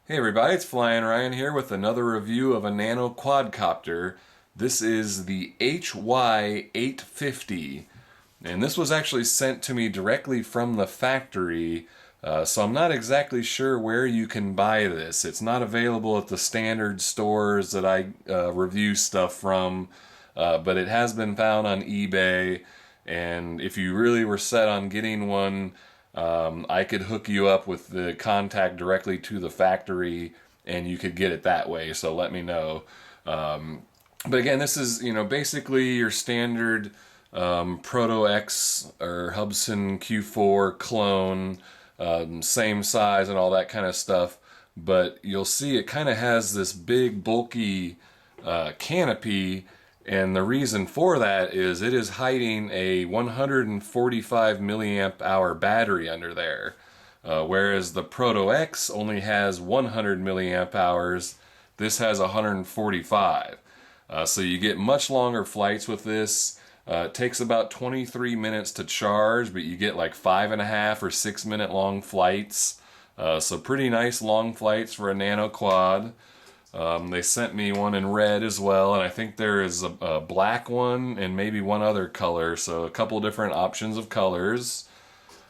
Hey everybody, it's Flyin Ryan here with another review of a Nano Quadcopter. This is the HY-850, and this was actually sent to me directly from the factory, so I'm not exactly sure where you can buy this. It's not available at the standard stores that I review stuff from, but it has been found on eBay, and if you really were set on getting one, I could hook you up with the contact directly to the factory and you could get it that way, so let me know. But again, this is, basically your standard Proto X or Hubsan Q4 clone, same size and all that kind of stuff. But you'll see it kind of has this big, bulky canopy, and the reason for that is it is hiding a 145 milliamp hour battery under there. Whereas the Proto X only has 100 milliamp hours, this has 145. So you get much longer flights with this. It takes about 23 minutes to charge, but you get like 5.5 or 6 minute long flights. So pretty nice long flights for a nano quad. They sent me one in red as well, and I think there is a black one and maybe one other color, so a couple different options of colors.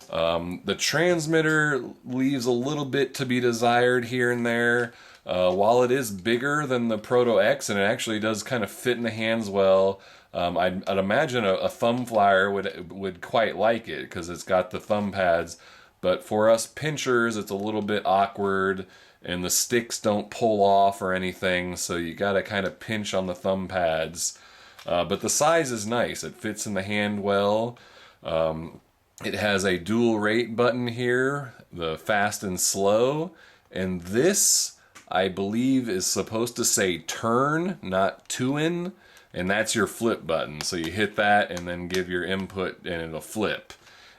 The transmitter leaves a little bit to be desired here and there. While it is bigger than the Proto X, and it actually does kind of fit in the hands well, I'd imagine a thumb flyer would quite like it because it's got the thumb pads. But for us pinchers, it's a little bit awkward, and the sticks don't pull off or anything, so you gotta kind of pinch on the thumb pads. But the size is nice. It fits in the hand well. It has a dual rate button here, the fast and slow, and this, I believe, is supposed to say turn, not to-in, and that's your flip button. So you hit that and then give your input and it'll flip.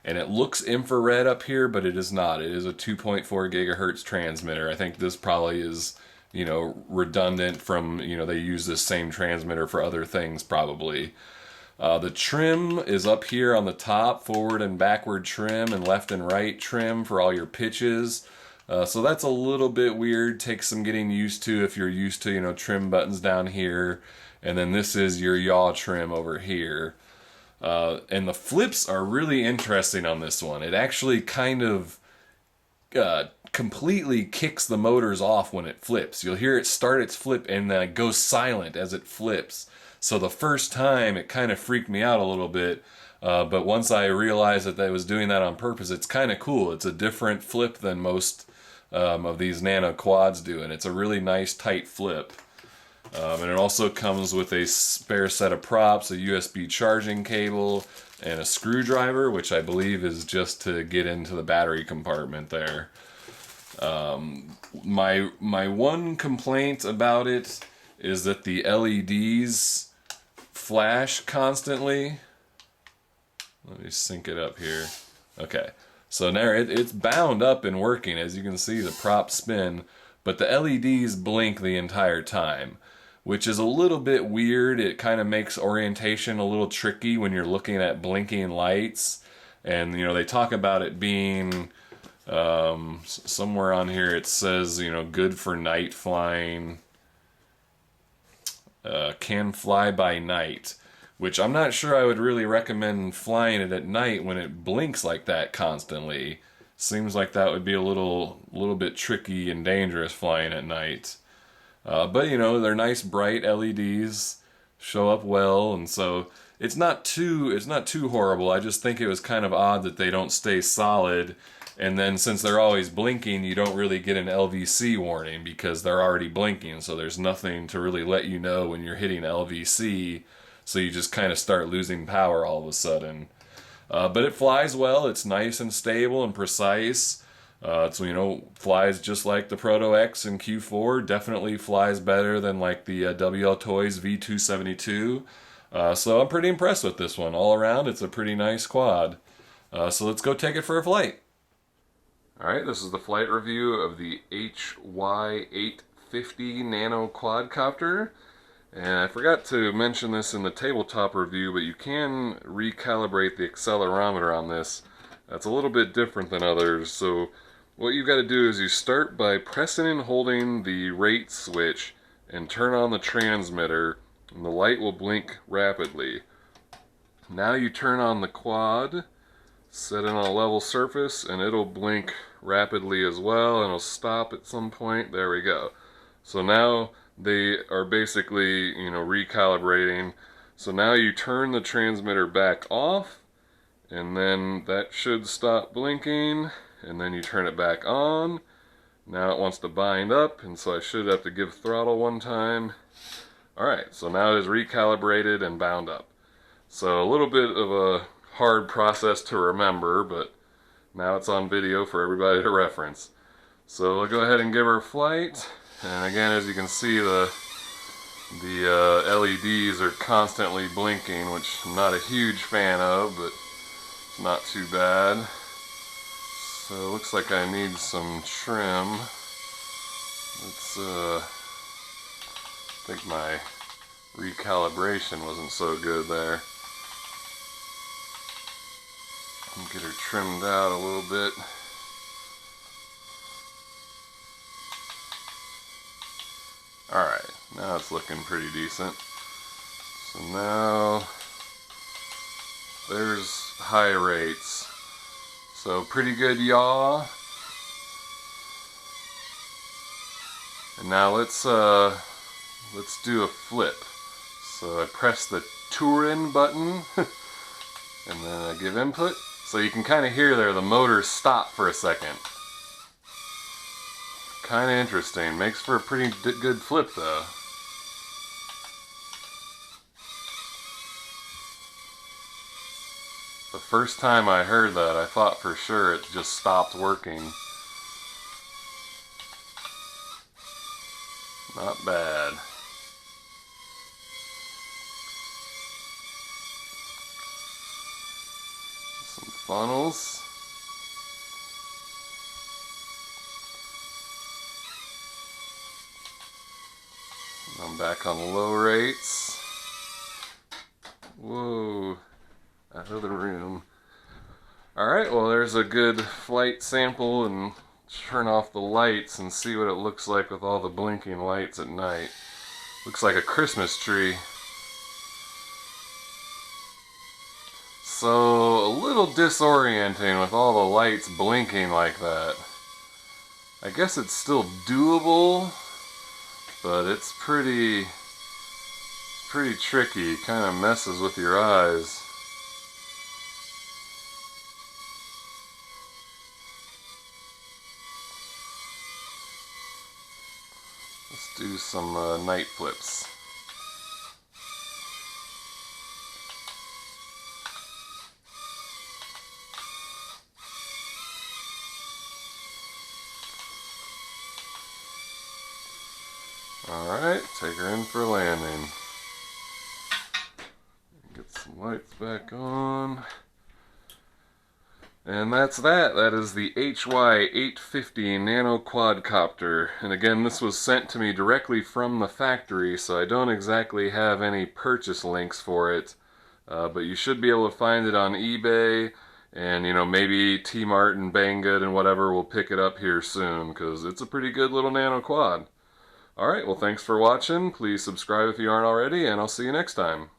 And it looks infrared up here, but it is not. It is a 2.4 gigahertz transmitter. I think this probably is, redundant from, they use this same transmitter for other things probably. The trim is up here on the top, forward and backward trim and left and right trim for all your pitches. So that's a little bit weird, takes some getting used to if you're used to, trim buttons down here. And then this is your yaw trim over here. And the flips are really interesting on this one. It actually kind of completely kicks the motors off when it flips. You'll hear it start its flip and then it goes silent as it flips. So the first time it kind of freaked me out a little bit, but once I realized that I was doing that on purpose, it's kind of cool. It's a different flip than most of these nano quads do, and it's a really nice tight flip. And it also comes with a spare set of props, a USB charging cable, and a screwdriver, which I believe is just to get into the battery compartment there. My one complaint about it is that the LEDs flash constantly. Let me sync it up here. Okay, so now it's bound up and working. As you can see, the props spin, but the LEDs blink the entire time, which is a little bit weird. It kind of makes orientation a little tricky when you're looking at blinking lights. And, they talk about it being, somewhere on here it says, good for night flying, can fly by night, which I'm not sure I would really recommend flying it at night when it blinks like that constantly. Seems like that would be a little bit tricky and dangerous flying at night. But they're nice bright LEDs, show up well, and so it's not too horrible. I just think it was kind of odd that they don't stay solid, and then since they're always blinking, you don't really get an LVC warning because they're already blinking, so there's nothing to really let you know when you're hitting LVC, so you just kind of start losing power all of a sudden. But it flies well. It's nice and stable and precise. So flies just like the Proto X and Q4. Definitely flies better than like the WL Toys V272. So I'm pretty impressed with this one. All around, it's a pretty nice quad. So let's go take it for a flight. Alright, this is the flight review of the HY-850 Nano Quadcopter. And I forgot to mention this in the tabletop review, but you can recalibrate the accelerometer on this. That's a little bit different than others, so what you've got to do is you start by pressing and holding the rate switch and turn on the transmitter, and the light will blink rapidly. Now you turn on the quad, set it on a level surface, and it'll blink rapidly as well, and it'll stop at some point. There we go. So now they are basically, recalibrating. So now you turn the transmitter back off, and then that should stop blinking, and then you turn it back on. Now it wants to bind up, and so I should have to give throttle one time. Alright, so now it is recalibrated and bound up. So a little bit of a hard process to remember, but now it's on video for everybody to reference. So we'll go ahead and give her a flight, and again, as you can see, the LEDs are constantly blinking, which I'm not a huge fan of, but it's not too bad. So it looks like I need some trim. I think my recalibration wasn't so good there. Get her trimmed out a little bit. Alright, now it's looking pretty decent. So now there's high rates. So pretty good yaw. And now let's do a flip. So I press the Turin button and then I give input. So you can kind of hear there the motor stop for a second. Kind of interesting. Makes for a pretty good flip though. The first time I heard that, I thought for sure it just stopped working. Not bad. Some funnels. I'm back on low rates. Whoa. Out of the room. Alright, well there's a good flight sample, and turn off the lights and see what it looks like with all the blinking lights at night. Looks like a Christmas tree. So a little disorienting with all the lights blinking like that. I guess it's still doable, but it's pretty tricky. Kind of messes with your eyes. Let's do some night flips. Alright, take her in for landing. Get some lights back on. And that's that. That is the HY-850 Nano Quadcopter. And again, this was sent to me directly from the factory, so I don't exactly have any purchase links for it. But you should be able to find it on eBay, and maybe T-Mart and Banggood and whatever will pick it up here soon, because it's a pretty good little nano quad. Alright, well thanks for watching. Please subscribe if you aren't already, and I'll see you next time.